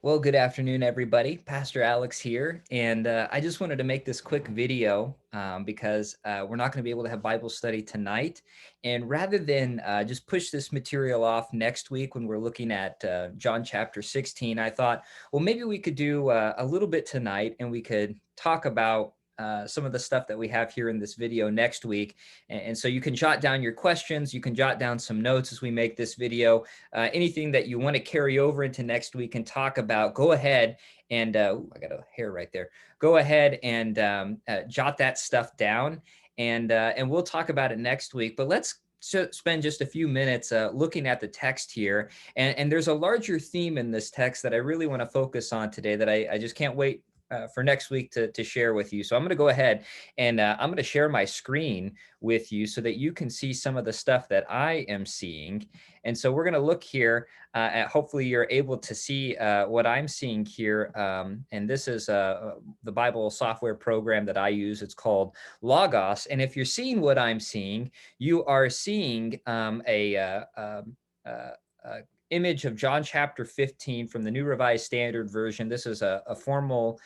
Well, good afternoon, everybody. Pastor Alex here, and I just wanted to make this quick video because we're not going to be able to have Bible study tonight. And rather than just push this material off next week when we're looking at John chapter 16, I thought, well, maybe we could do a little bit tonight and we could talk about some of the stuff that we have here in this video next week. And so you can jot down your questions, you can jot down some notes as we make this video. Anything that you want to carry over into next week and talk about, go ahead and I got a hair right there. Go ahead and jot that stuff down, and we'll talk about it next week. But let's spend just a few minutes looking at the text here, and there's a larger theme in this text that I really want to focus on today that I just can't wait for next week to share with you. So I'm going to go ahead and I'm going to share my screen with you so that you can see some of the stuff that I am seeing. And so we're going to look here at, hopefully you're able to see what I'm seeing here. And this is the Bible software program that I use. It's called Logos. And if you're seeing what I'm seeing, you are seeing uh, image of John chapter 15 from the New Revised Standard Version. This is a formal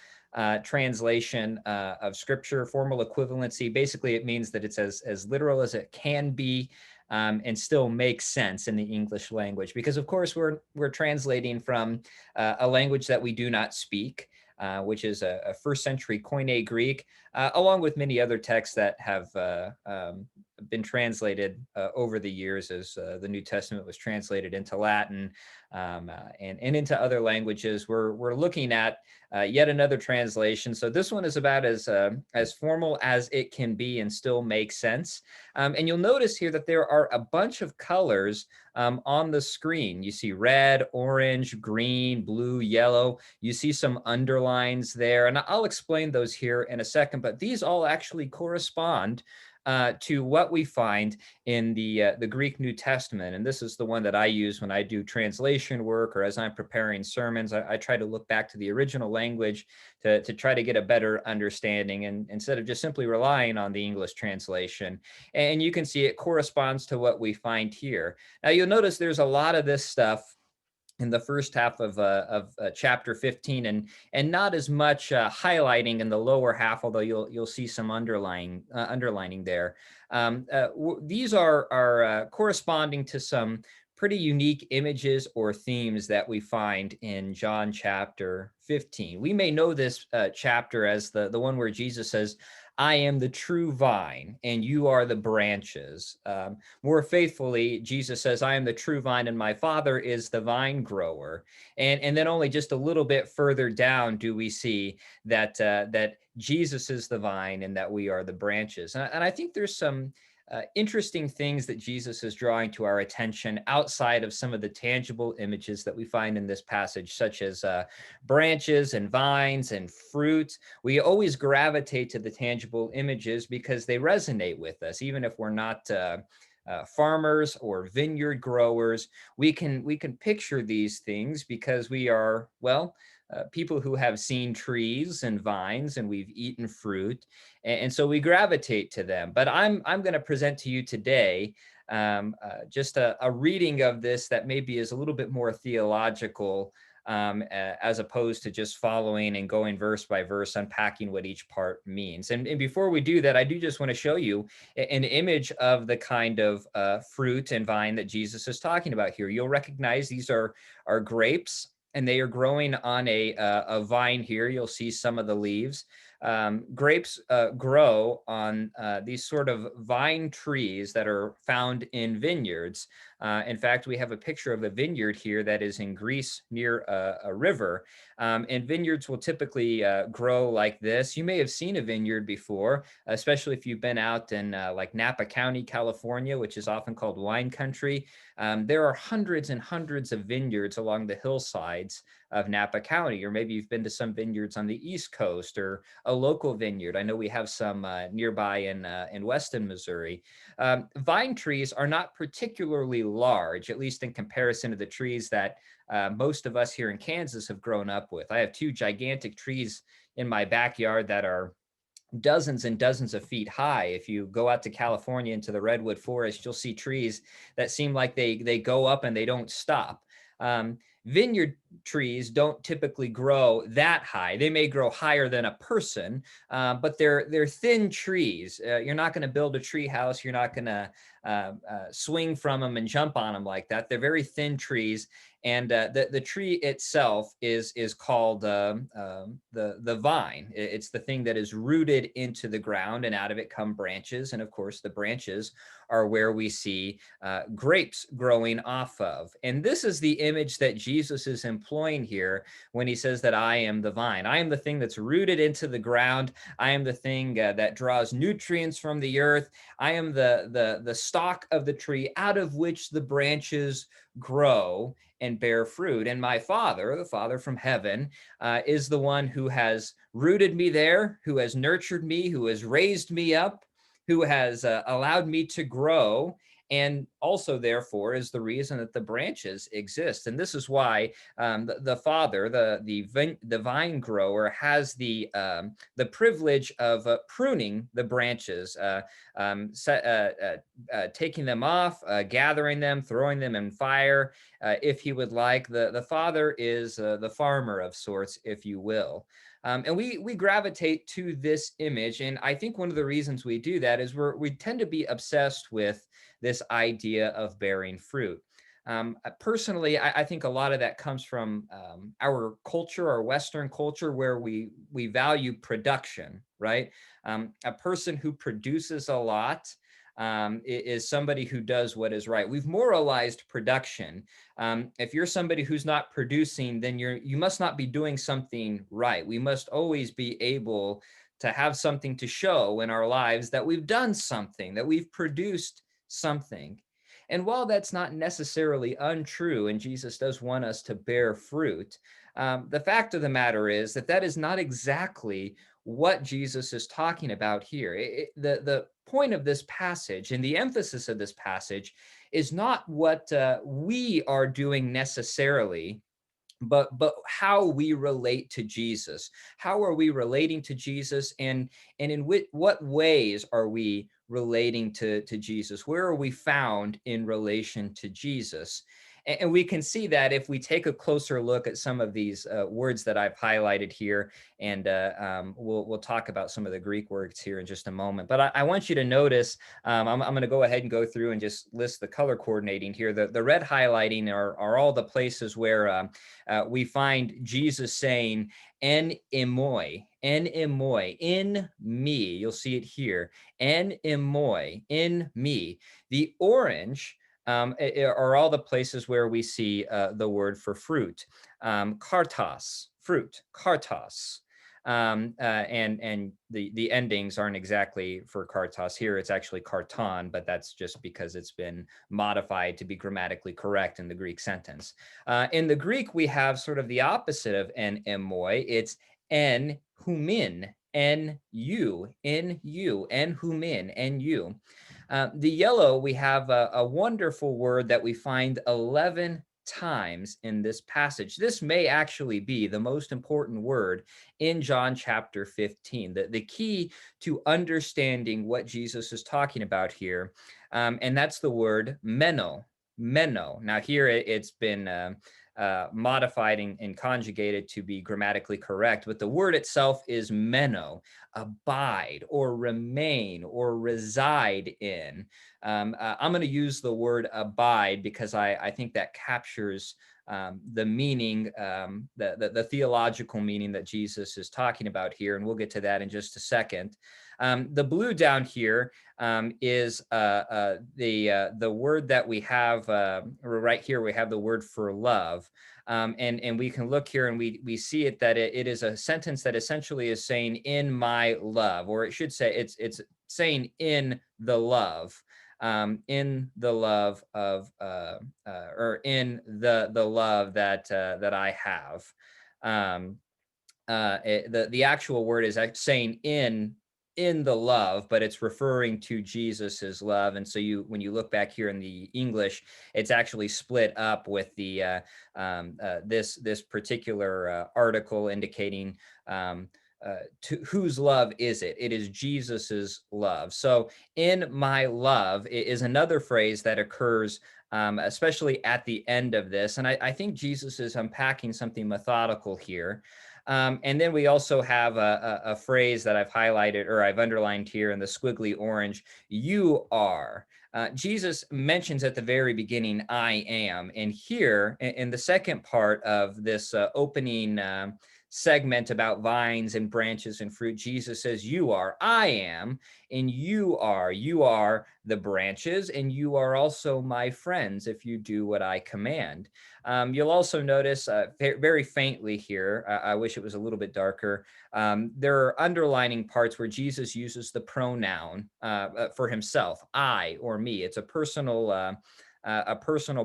translation of scripture, formal equivalency. Basically, it means that it's as literal as it can be and still makes sense in the English language. Because of course we're translating from a language that we do not speak, which is a first century Koine Greek, along with many other texts that have been translated over the years as the New Testament was translated into Latin and into other languages. We're looking at yet another translation. So this one is about as formal as it can be and still make sense. And you'll notice here that there are a bunch of colors on the screen. You see red, orange, green, blue, yellow. You see some underlines there, and I'll explain those here in a second, but these all actually correspond to what we find in the Greek New Testament. And this is the one that I use when I do translation work or as I'm preparing sermons. I try to look back to the original language to try to get a better understanding, and instead of just simply relying on the English translation. And you can see it corresponds to what we find here. Now you'll notice there's a lot of this stuff in the first half of chapter 15, and not as much highlighting in the lower half, although you'll see some underlining there. These are corresponding to some pretty unique images or themes that we find in John chapter 15. We may know this chapter as the one where Jesus says, "I am the true vine, and you are the branches." More faithfully, Jesus says, "I am the true vine, and my Father is the vine grower." And then only just a little bit further down do we see that Jesus is the vine and that we are the branches. And I think there's some interesting things that Jesus is drawing to our attention outside of some of the tangible images that we find in this passage, such as branches and vines and fruit. We always gravitate to the tangible images because they resonate with us, even if we're not farmers or vineyard growers. We can picture these things because we are, well, people who have seen trees and vines, and we've eaten fruit, and so we gravitate to them. But I'm going to present to you today just a reading of this that maybe is a little bit more theological, as opposed to just following and going verse by verse, unpacking what each part means. And before we do that, I do just want to show you an image of the kind of fruit and vine that Jesus is talking about here. You'll recognize these are grapes, and they are growing on a vine here. You'll see some of the leaves. Grapes grow on these sort of vine trees that are found in vineyards. In fact, we have a picture of a vineyard here that is in Greece near a river. And vineyards will typically grow like this. You may have seen a vineyard before, especially if you've been out in like Napa County, California, which is often called wine country. There are hundreds and hundreds of vineyards along the hillsides of Napa County, or maybe you've been to some vineyards on the East Coast or a local vineyard. I know we have some nearby in Weston, Missouri. Vine trees are not particularly large, at least in comparison to the trees that most of us here in Kansas have grown up with. I have two gigantic trees in my backyard that are dozens and dozens of feet high. If you go out to California into the redwood forest, you'll see trees that seem like they go up and they don't stop. vineyard trees don't typically grow that high. They may grow higher than a person, but they're thin trees. You're not going to build a tree house. You're not going to swing from them and jump on them like that. They're very thin trees, and the tree itself is called the vine. It's the thing that is rooted into the ground, and out of it come branches. And of course, the branches are where we see grapes growing off of. And this is the image that Jesus is employing here when he says that I am the vine. I am the thing that's rooted into the ground. I am the thing that draws nutrients from the earth. I am the stalk of the tree out of which the branches grow and bear fruit. And my Father, the Father from heaven, is the one who has rooted me there, who has nurtured me, who has raised me up, who has allowed me to grow, and also therefore is the reason that the branches exist. And this is why the Father, the vine grower, has the privilege of pruning the branches, taking them off, gathering them, throwing them in fire, if he would like. The Father is the farmer of sorts, if you will. And we gravitate to this image, and I think one of the reasons we do that is we tend to be obsessed with this idea of bearing fruit. Personally, I think a lot of that comes from our culture, our Western culture, where we value production, right? A person who produces a lot is somebody who does what is right. We've moralized production. If you're somebody who's not producing, then you must not be doing something right. We must always be able to have something to show in our lives that we've done something, that we've produced something. And while that's not necessarily untrue, and Jesus does want us to bear fruit, the fact of the matter is that is not exactly what Jesus is talking about here. The point of this passage and the emphasis of this passage is not what we are doing necessarily, but how we relate to Jesus. How are we relating to Jesus, and in what ways are we relating to Jesus? Where are we found in relation to Jesus? And we can see that if we take a closer look at some of these words that I've highlighted here, and we'll talk about some of the Greek words here in just a moment. But I want you to notice, I'm going to go ahead and go through and just list the color coordinating here. The red highlighting are all the places where we find Jesus saying, en emoi, in me. You'll see it here, en emoi, in me. The orange are all the places where we see the word for fruit. Kartos, fruit, kartos. And the endings aren't exactly for kartos here. It's actually karton, but that's just because it's been modified to be grammatically correct in the Greek sentence. In the Greek, we have sort of the opposite of en emoi. It's en humin, en you, en you, en humin, en you. The yellow, we have a wonderful word that we find 11 times in this passage. This may actually be the most important word in John chapter 15, the key to understanding what Jesus is talking about here. And that's the word meno, meno. Now here it's been modified and conjugated to be grammatically correct, but the word itself is meno, abide or remain or reside in. I'm going to use the word abide because I think that captures the meaning, the theological meaning that Jesus is talking about here, and we'll get to that in just a second. The blue down here is the word that we have right here. We have the word for love, and we can look here and we see it that it is a sentence that essentially is saying "in my love," or it should say it's saying "in the love." In the love of, or in the love that I have. The actual word is saying in the love, but it's referring to Jesus's love. And so when you look back here in the English, it's actually split up with the this particular article indicating to whose love is it? It is Jesus's love. So in my love is another phrase that occurs especially at the end of this. And I think Jesus is unpacking something methodical here. And then we also have a phrase that I've highlighted or I've underlined here in the squiggly orange, you are. Jesus mentions at the very beginning, I am. And here in the second part of this opening segment about vines and branches and fruit, Jesus says, you are, I am, and you are. You are the branches, and you are also my friends if you do what I command. You'll also notice very faintly here, I wish it was a little bit darker, there are underlining parts where Jesus uses the pronoun for himself, I or me. It's a personal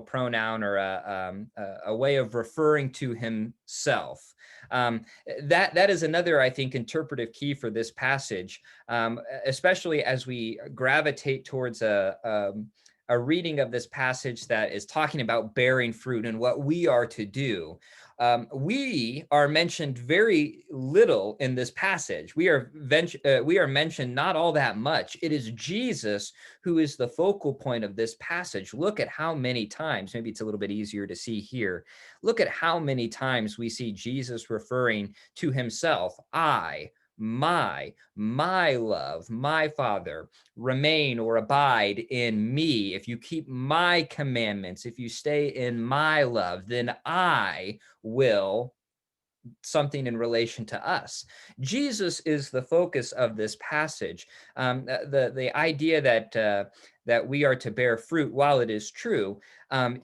pronoun or a way of referring to himself. That is another, I think, interpretive key for this passage, especially as we gravitate towards a reading of this passage that is talking about bearing fruit and what we are to do. We are mentioned very little in this passage. We are mentioned not all that much. It is Jesus who is the focal point of this passage. Look at how many times, maybe it's a little bit easier to see here. Look at how many times we see Jesus referring to himself, I, my love, my Father, remain or abide in me. If you keep my commandments, if you stay in my love, then I will something in relation to us. Jesus is the focus of this passage. The idea that we are to bear fruit, while it is true,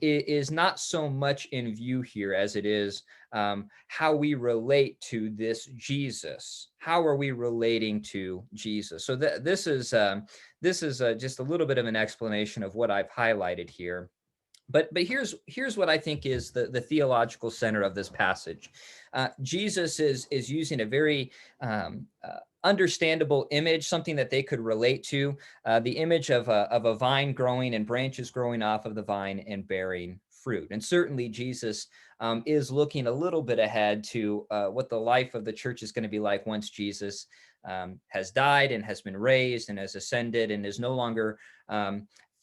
is not so much in view here as it is how we relate to this Jesus. How are we relating to Jesus? So this is just a little bit of an explanation of what I've highlighted here. But here's what I think is the theological center of this passage. Jesus is using a very understandable image, something that they could relate to, the image of a vine growing and branches growing off of the vine and bearing fruit. And certainly Jesus is looking a little bit ahead to what the life of the church is going to be like once Jesus has died and has been raised and has ascended and is no longer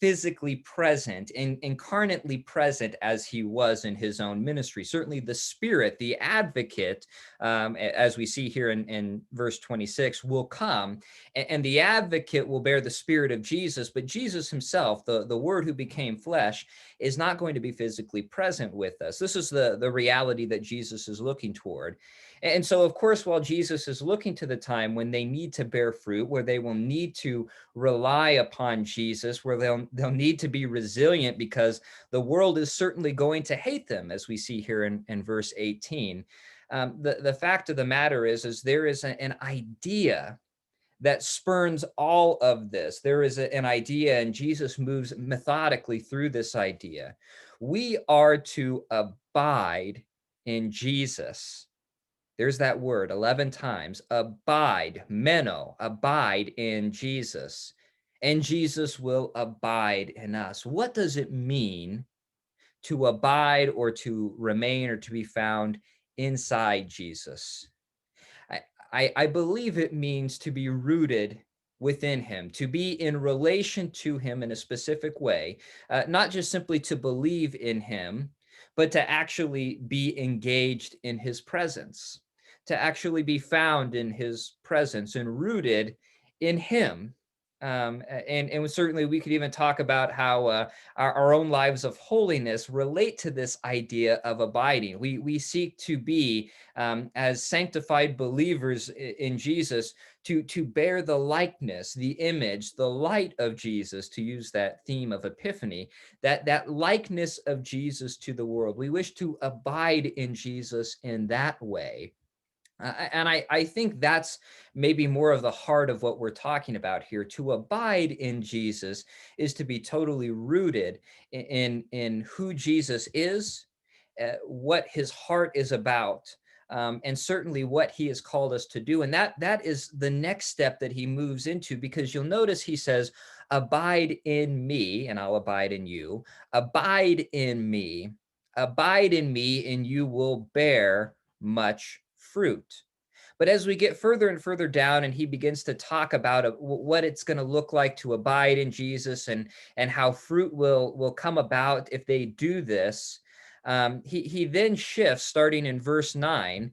physically present and incarnately present as he was in his own ministry. Certainly the Spirit, the advocate, as we see here in verse 26, will come, and the advocate will bear the Spirit of Jesus, but Jesus himself, the Word who became flesh, is not going to be physically present with us. This is the reality that Jesus is looking toward. And so, of course, while Jesus is looking to the time when they need to bear fruit, where they will need to rely upon Jesus, where they'll need to be resilient because the world is certainly going to hate them, as we see here in verse 18. The fact of the matter is there is an idea that spurns all of this. There is an idea, and Jesus moves methodically through this idea. We are to abide in Jesus. There's that word 11 times. Abide, meno, abide in Jesus. And Jesus will abide in us. What does it mean to abide or to remain or to be found inside Jesus? I believe it means to be rooted within him, to be in relation to him in a specific way, not just simply to believe in him, but to actually be engaged in his presence, to actually be found in his presence and rooted in him. And certainly we could even talk about how our own lives of holiness relate to this idea of abiding. We seek to be, as sanctified believers in Jesus, to bear the likeness, the image, the light of Jesus, to use that theme of Epiphany, that likeness of Jesus to the world. We wish to abide in Jesus in that way. And I think that's maybe more of the heart of what we're talking about here. To abide in Jesus is to be totally rooted in who Jesus is, what his heart is about, and certainly what he has called us to do. And that is the next step that he moves into, because you'll notice he says, abide in me and I'll abide in you. Abide in me, and you will bear much fruit. But as we get further and further down, and he begins to talk about what it's going to look like to abide in Jesus, and how fruit will come about if they do this, he then shifts, starting in verse 9,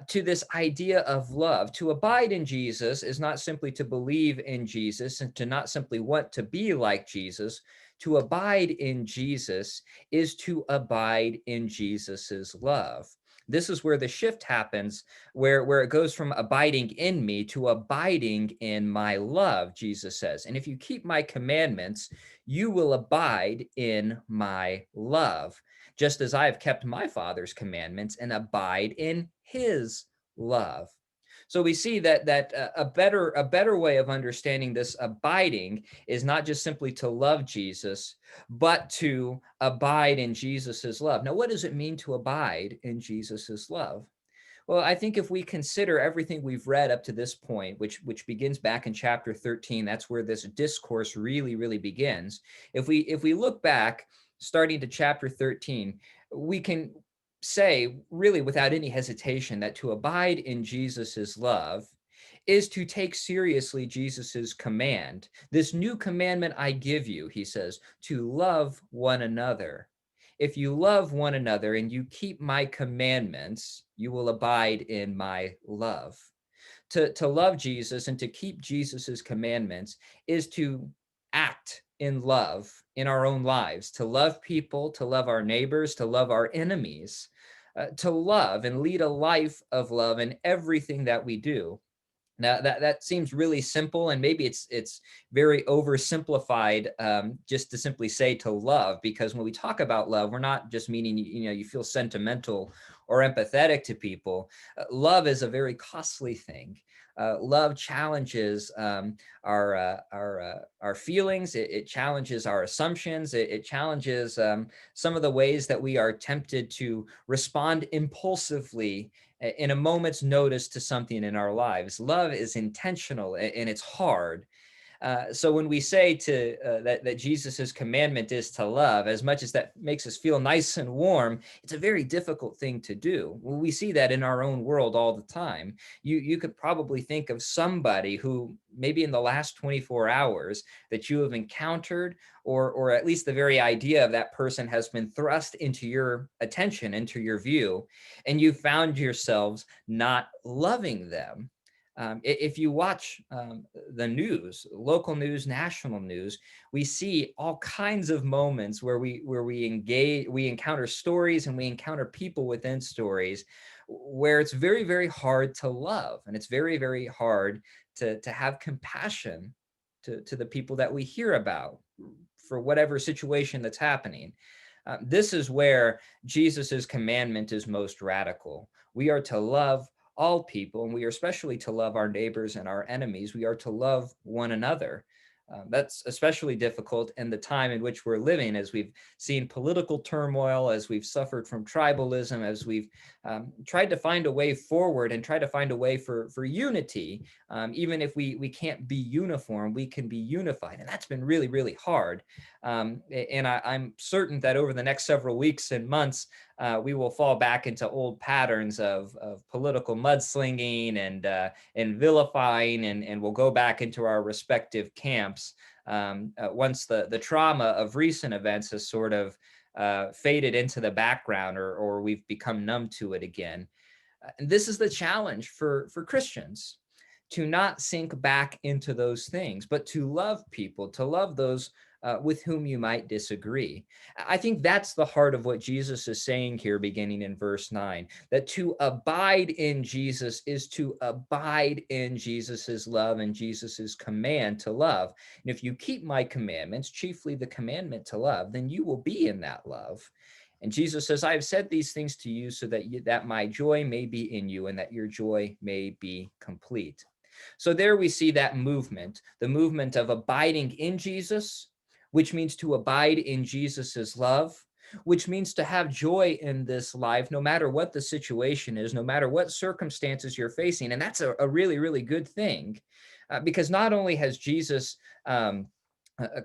to this idea of love. To abide in Jesus is not simply to believe in Jesus and to not simply want to be like Jesus. To abide in Jesus is to abide in Jesus's love. This is where the shift happens, where it goes from abiding in me to abiding in my love, Jesus says. And if you keep my commandments, you will abide in my love, just as I have kept my Father's commandments and abide in his love. So we see that a better way of understanding this abiding is not just simply to love Jesus, but to abide in Jesus's love. Now, what does it mean to abide in Jesus's love? Well, I think if we consider everything we've read up to this point, which begins back in chapter 13, that's where this discourse really begins. If we look back, starting to chapter 13, we can say really without any hesitation that to abide in Jesus's love is to take seriously Jesus's command. This new commandment I give you, he says, to love one another. If you love one another and you keep my commandments, you will abide in my love. To love Jesus and to keep Jesus's commandments is to act in love in our own lives, to love people, to love our neighbors, to love our enemies, to love and lead a life of love in everything that we do. Now that seems really simple, and maybe it's very oversimplified, just to simply say to love, because when we talk about love, we're not just meaning you feel sentimental or empathetic to people. Love is a very costly thing. Love challenges our feelings. It challenges our assumptions. It challenges some of the ways that we are tempted to respond impulsively in a moment's notice to something in our lives. Love is intentional and it's hard. So when we say that Jesus's commandment is to love, as much as that makes us feel nice and warm, it's a very difficult thing to do. Well, we see that in our own world all the time. You could probably think of somebody who maybe in the last 24 hours that you have encountered, or at least the very idea of that person has been thrust into your attention, into your view, and you found yourselves not loving them. If you watch the news, local news, national news, we see all kinds of moments where we engage, we encounter stories, and we encounter people within stories where it's very hard to love, and it's very hard to have compassion to the people that we hear about for whatever situation that's happening. This is where Jesus's commandment is most radical. We are to love all people, and we are especially to love our neighbors and our enemies. We are to love one another. That's especially difficult in the time in which we're living, as we've seen political turmoil, as we've suffered from tribalism, as we've tried to find a way forward and try to find a way for unity. Even if we can't be uniform, we can be unified. And that's been really hard. And I'm certain that over the next several weeks and months, we will fall back into old patterns of political mudslinging and vilifying, and we'll go back into our respective camps once the trauma of recent events has sort of faded into the background, or we've become numb to it again. And this is the challenge for Christians, to not sink back into those things, but to love people, to love those with whom you might disagree. I think that's the heart of what Jesus is saying here, beginning in verse 9, that to abide in Jesus is to abide in Jesus's love and Jesus's command to love. And if you keep my commandments, chiefly the commandment to love, then you will be in that love. And Jesus says, I have said these things to you so that my joy may be in you and that your joy may be complete. So there we see that movement, the movement of abiding in Jesus, which means to abide in Jesus's love, which means to have joy in this life, no matter what the situation is, no matter what circumstances you're facing. And that's a really good thing, because not only has Jesus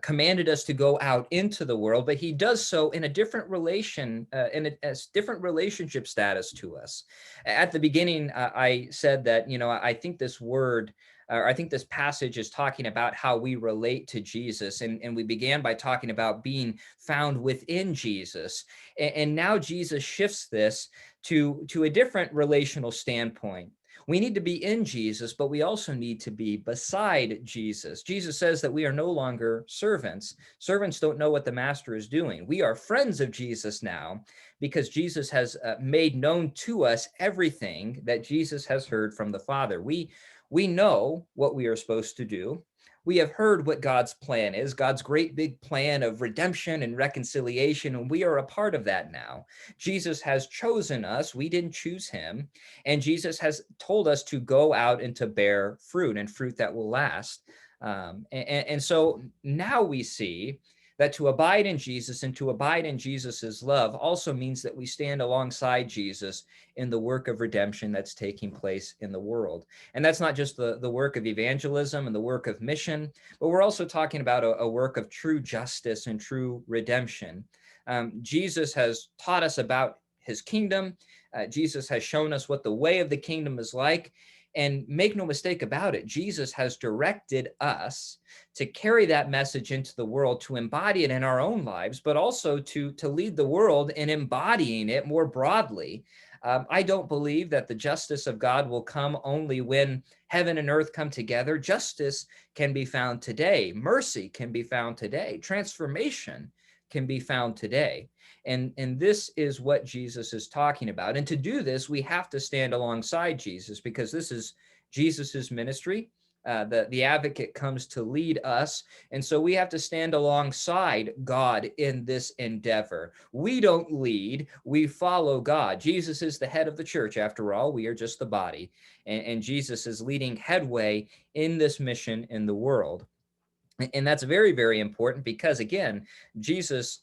commanded us to go out into the world, but he does so in a different relation, in a different relationship status to us. At the beginning, I said that, I think this word, or I think this passage is talking about how we relate to Jesus. And we began by talking about being found within Jesus. And now Jesus shifts this to a different relational standpoint. We need to be in Jesus, but we also need to be beside Jesus. Jesus says that we are no longer servants. Servants don't know what the master is doing. We are friends of Jesus now because Jesus has made known to us everything that Jesus has heard from the Father. We know what we are supposed to do. We have heard what God's plan is, God's great big plan of redemption and reconciliation, and we are a part of that now. Jesus has chosen us. We didn't choose him. And Jesus has told us to go out and to bear fruit, and fruit that will last. And so now we see that to abide in Jesus and to abide in Jesus's love also means that we stand alongside Jesus in the work of redemption that's taking place in the world. And that's not just the work of evangelism and the work of mission, but we're also talking about a work of true justice and true redemption. Jesus has taught us about his kingdom. Jesus has shown us what the way of the kingdom is like. And make no mistake about it, Jesus has directed us to carry that message into the world, to embody it in our own lives, but also to lead the world in embodying it more broadly. I don't believe that the justice of God will come only when heaven and earth come together. Justice can be found today. Mercy can be found today. Transformation can be found today. And this is what Jesus is talking about. And to do this, we have to stand alongside Jesus because this is Jesus's ministry. The advocate comes to lead us. And so we have to stand alongside God in this endeavor. We don't lead, we follow God. Jesus is the head of the church. After all, we are just the body. And Jesus is leading headway in this mission in the world. And that's very, very important because, again, Jesus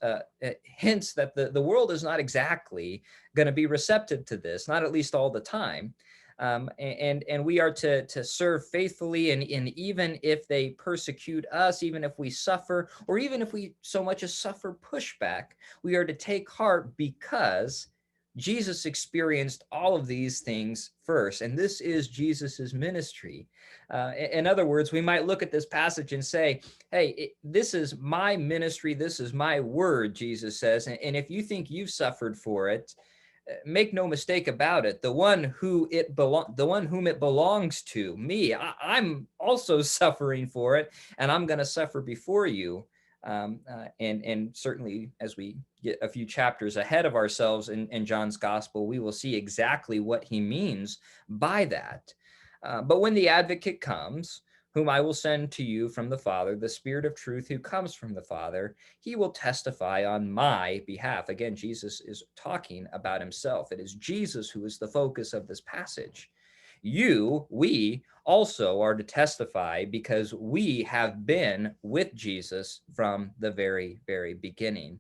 hints that the world is not exactly going to be receptive to this, not at least all the time. And we are to serve faithfully, and even if they persecute us, even if we suffer, or even if we so much as suffer pushback, we are to take heart because Jesus experienced all of these things first, and this is Jesus's ministry. In other words, we might look at this passage and say, hey, this is my ministry, this is my word, Jesus says, and if you think you've suffered for it, make no mistake about it, the one whom it belongs to, me, I'm also suffering for it, and I'm going to suffer before you. And certainly as we get a few chapters ahead of ourselves in John's gospel, we will see exactly what he means by that. But when the advocate comes, whom I will send to you from the Father, the Spirit of truth who comes from the Father, he will testify on my behalf. Again, Jesus is talking about himself. It is Jesus who is the focus of this passage. We also are to testify because we have been with Jesus from the very, very beginning.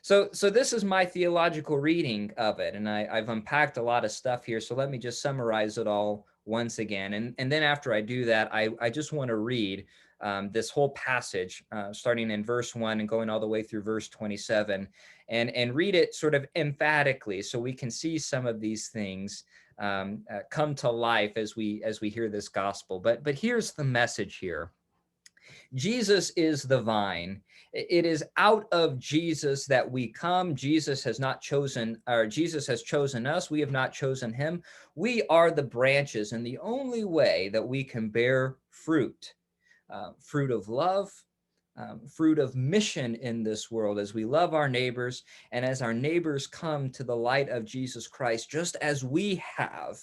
So this is my theological reading of it, and I've unpacked a lot of stuff here. So let me just summarize it all once again. And then after I do that, I just want to read this whole passage, starting in verse 1 and going all the way through verse 27, and read it sort of emphatically so we can see some of these things come to life as we hear this gospel. But here's the message here. Jesus is the vine. It is out of Jesus that we come. Jesus has not chosen, or Jesus has chosen us. We have not chosen him. We are the branches, and the only way that we can bear fruit, fruit of love, fruit of mission in this world, as we love our neighbors and as our neighbors come to the light of Jesus Christ, just as we have.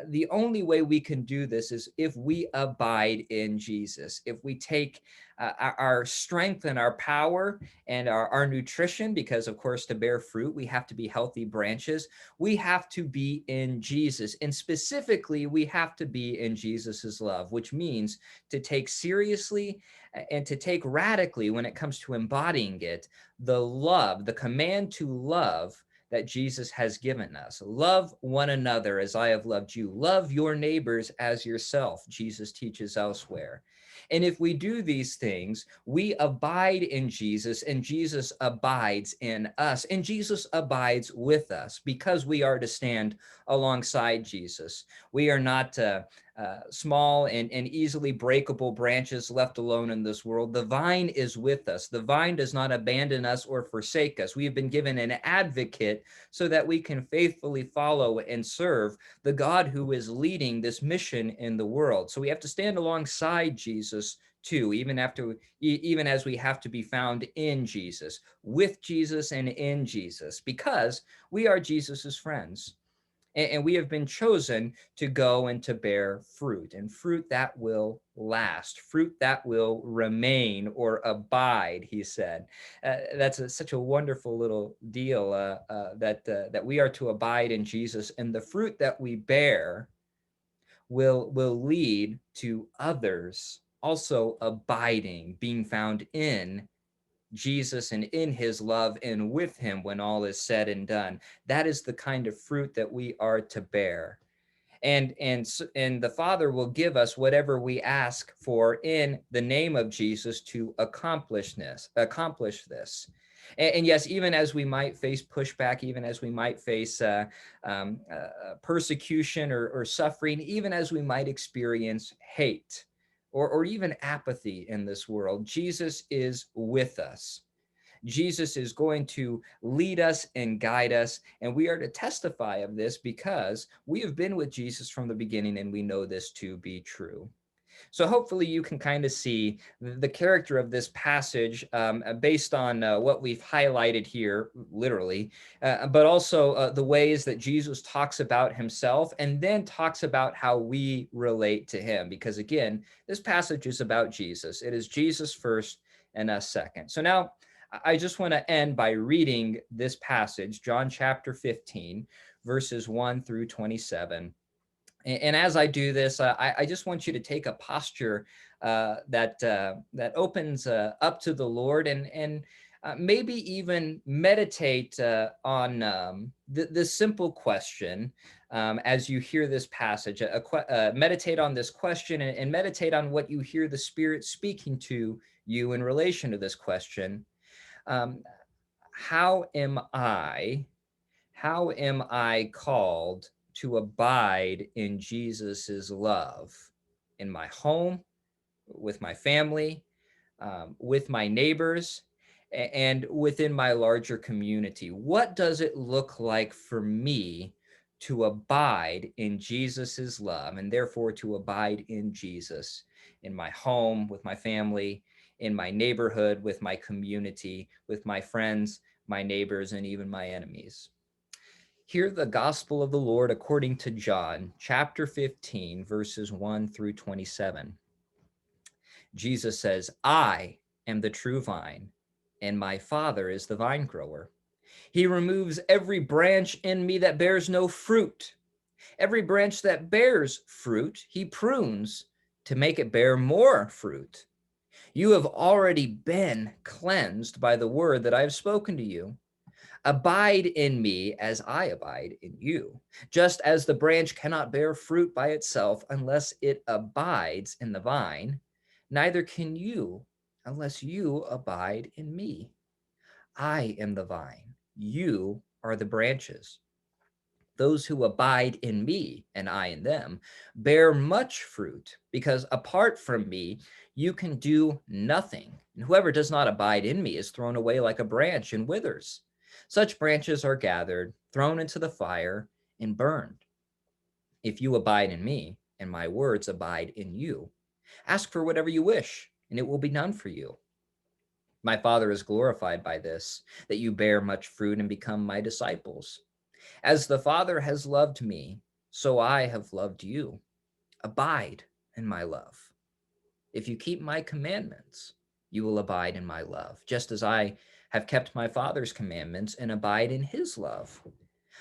The only way we can do this is if we abide in Jesus, if we take our strength and our power and our nutrition, because of course to bear fruit, we have to be healthy branches. We have to be in Jesus. And specifically, we have to be in Jesus's love, which means to take seriously and to take radically when it comes to embodying it, the love, the command to love that Jesus has given us. Love one another as I have loved you. Love your neighbors as yourself, Jesus teaches elsewhere. And if we do these things, we abide in Jesus and Jesus abides in us and Jesus abides with us because we are to stand alongside Jesus. We are not small and easily breakable branches left alone in this world. The vine is with us. The vine does not abandon us or forsake us. We have been given an advocate so that we can faithfully follow and serve the God who is leading this mission in the world. So we have to stand alongside Jesus too, even as we have to be found in Jesus, with Jesus and in Jesus, because we are Jesus's friends. And we have been chosen to go and to bear fruit, and fruit that will last, fruit that will remain or abide, he said. Such a wonderful little deal that we are to abide in Jesus, and the fruit that we bear will lead to others also abiding, being found in Jesus and in his love and with him when all is said and done. That is the kind of fruit that we are to bear. And the Father will give us whatever we ask for in the name of Jesus to accomplish this. And yes, even as we might face pushback, even as we might face persecution or suffering, even as we might experience hate or even apathy in this world, Jesus is with us. Jesus is going to lead us and guide us, and we are to testify of this because we have been with Jesus from the beginning and we know this to be true. So hopefully you can kind of see the character of this passage based on what we've highlighted here, literally, but also the ways that Jesus talks about himself and then talks about how we relate to him. Because again, this passage is about Jesus. It is Jesus first and us second. So now I just want to end by reading this passage, John chapter 15, verses 1 through 27. And as I do this, I just want you to take a posture that opens up to the Lord and maybe even meditate on the simple question as you hear this passage. Meditate on this question and meditate on what you hear the Spirit speaking to you in relation to this question. Um, how am I? How am I called to abide in Jesus's love in my home, with my family, with my neighbors, and within my larger community? What does it look like for me to abide in Jesus's love and therefore to abide in Jesus in my home, with my family, in my neighborhood, with my community, with my friends, my neighbors, and even my enemies? Hear the gospel of the Lord according to John, chapter 15, verses 1 through 27. Jesus says, I am the true vine, and my Father is the vine grower. He removes every branch in me that bears no fruit. Every branch that bears fruit, he prunes to make it bear more fruit. You have already been cleansed by the word that I have spoken to you. Abide in me as I abide in you. Just as the branch cannot bear fruit by itself unless it abides in the vine, neither can you unless you abide in me. I am the vine, you are the branches. Those who abide in me and I in them bear much fruit, because apart from me, you can do nothing. And whoever does not abide in me is thrown away like a branch and withers. Such branches are gathered, thrown into the fire, and burned. If you abide in me, and my words abide in you, ask for whatever you wish, and it will be done for you. My Father is glorified by this, that you bear much fruit and become my disciples. As the Father has loved me, so I have loved you. Abide in my love. If you keep my commandments, you will abide in my love, just as I have kept my Father's commandments and abide in his love.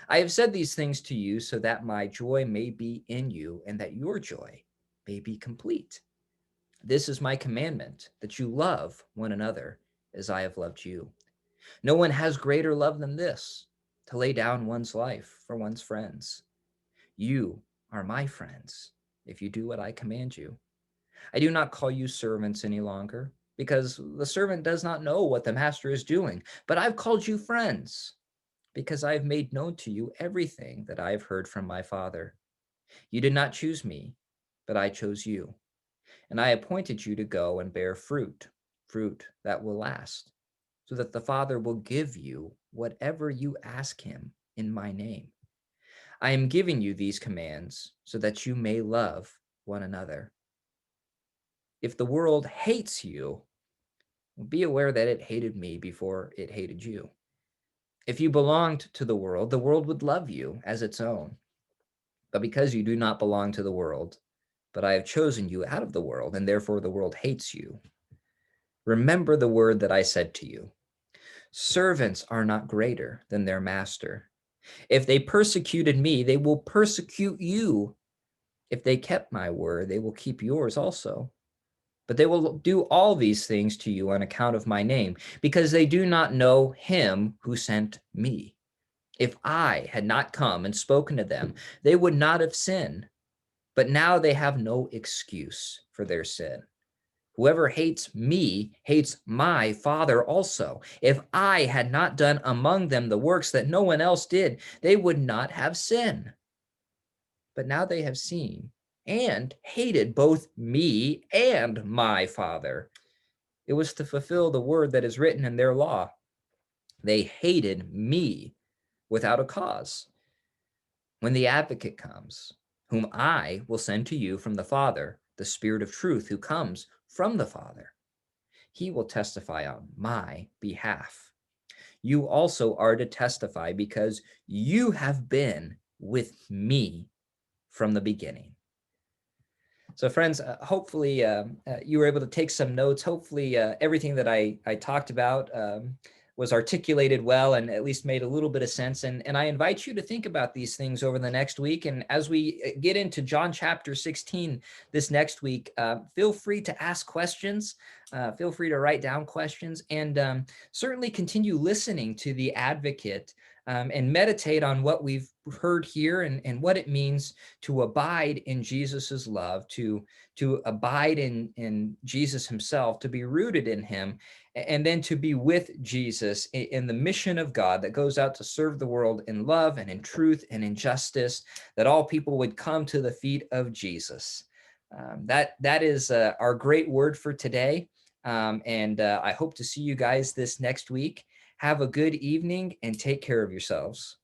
I have said these things to you so that my joy may be in you and that your joy may be complete. This is my commandment, that you love one another as I have loved you. No one has greater love than this, to lay down one's life for one's friends. You are my friends if you do what I command you. I do not call you servants any longer, because the servant does not know what the master is doing, but I've called you friends, because I have made known to you everything that I have heard from my Father. You did not choose me, but I chose you, and I appointed you to go and bear fruit, fruit that will last, so that the Father will give you whatever you ask him in my name. I am giving you these commands so that you may love one another. If the world hates you, be aware that it hated me before it hated you. If you belonged to the world would love you as its own. But because you do not belong to the world, but I have chosen you out of the world, and therefore the world hates you, remember the word that I said to you. Servants are not greater than their master. If they persecuted me, they will persecute you. If they kept my word, they will keep yours also. But they will do all these things to you on account of my name, because they do not know him who sent me. If I had not come and spoken to them, they would not have sinned. But now they have no excuse for their sin. Whoever hates me hates my Father also. If I had not done among them the works that no one else did, they would not have sin. But now they have seen and hated both me and my Father. It was to fulfill the word that is written in their law. They hated me without a cause. When the advocate comes, whom I will send to you from the Father, the Spirit of truth who comes from the Father, he will testify on my behalf. You also are to testify because you have been with me from the beginning. So friends, hopefully you were able to take some notes. Hopefully everything that I talked about was articulated well and at least made a little bit of sense. And I invite you to think about these things over the next week. And as we get into John chapter 16 this next week, feel free to ask questions. Feel free to write down questions, and certainly continue listening to the advocate and meditate on what we've heard here and what it means to abide in Jesus's love, to abide in Jesus himself, to be rooted in him, and then to be with Jesus in the mission of God that goes out to serve the world in love and in truth and in justice, that all people would come to the feet of Jesus. That is our great word for today. And I hope to see you guys this next week. Have a good evening and take care of yourselves.